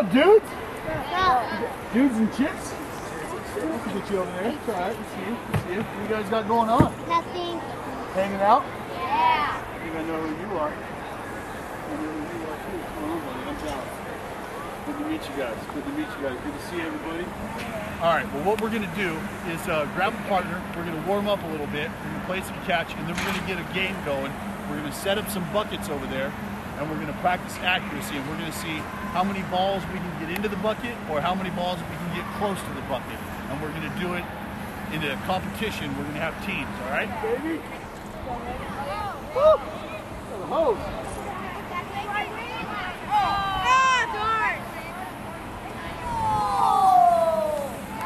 up, dudes? Dudes and chicks? Let's get you over there. It's alright. Let's see you. Let's see you. What you guys got going on? Nothing. Hanging out? Yeah. I think I know who you are. I know who you are too. What's going on, buddy? I'm Dallas. Good to meet you guys. Good to meet you guys. Good to see everybody. Alright, well what we're going to do is grab a partner. We're going to warm up a little bit. We're going to play some catch, and then we're going to get a game going. We're going to set up some buckets over there, and we're going to practice accuracy, and we're going to see how many balls we can get into the bucket or how many balls we can get close to the bucket. And we're going to do it in a competition. We're going to have teams, all right? Baby. Woo! The hose.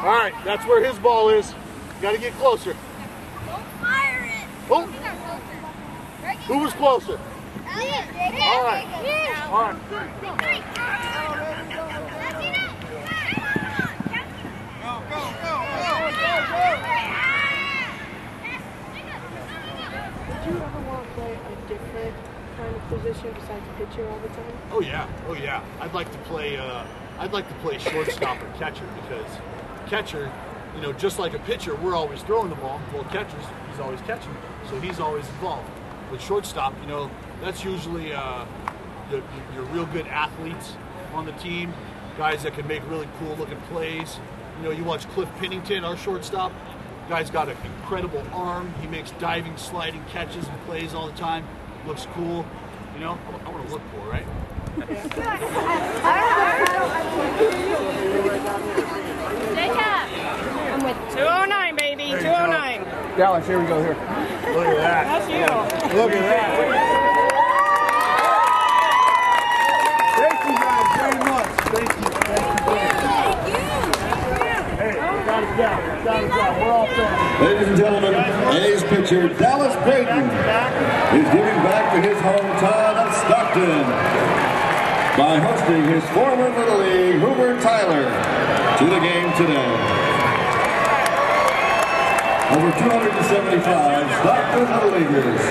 All right, that's where his ball is. You got to get closer. Don't fire it. Oh. Who was closer? All right. All right. Did you ever want to play a different kind of position besides pitcher all the time? Oh yeah, oh yeah. I'd like to play shortstop or catcher, because catcher, you know, just like a pitcher, we're always throwing the ball. Well, catcher's, he's always catching, so he's always involved. With shortstop, you know, that's usually your real good athletes on the team, guys that can make really cool looking plays. You know, you watch Cliff Pennington, our shortstop. Guy's got an incredible arm. He makes diving, sliding catches and plays all the time. Looks cool. You know, I want to look cool, right? I'm with 209, baby. 209. Dallas, here we go. Here. Look at that. That's you. Look at that. Thank you guys very much. Thank you. Thank you. Hey, got it down. Got it down. We're all done. Ladies and gentlemen, A's pitcher Dallas Braden is giving back to his hometown of Stockton by hosting his former Little League Hoover-Tyler to the game today. Over 275 Stockton Little Leaguers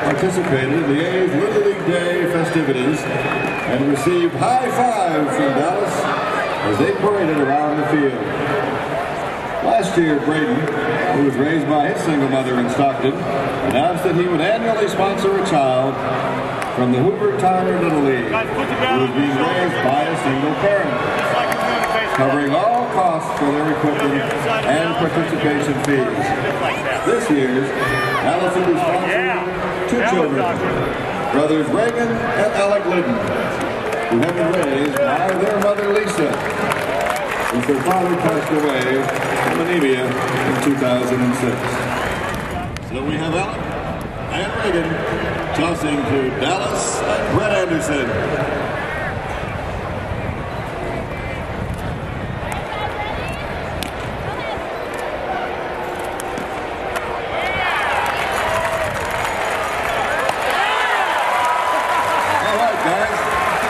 participated in the A's Little League Day festivities and received high fives from Dallas as they paraded around the field. Last year, Braden, who was raised by his single mother in Stockton, announced that he would annually sponsor a child from the Hoover-Tyler Little League, who was being raised by a single parent, covering all costs for their equipment and participation fees. This year, Allison is sponsoring two children, brothers Reagan and Alec Lidden, who have been raised by their mother Lisa, since their father passed away from anemia in 2006. So we have Alec and Reagan tossing to Dallas and Brett Anderson.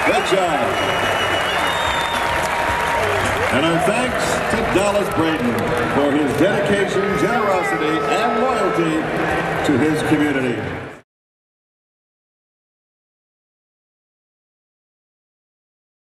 Good job. And our thanks to Dallas Braden for his dedication, generosity, and loyalty to his community.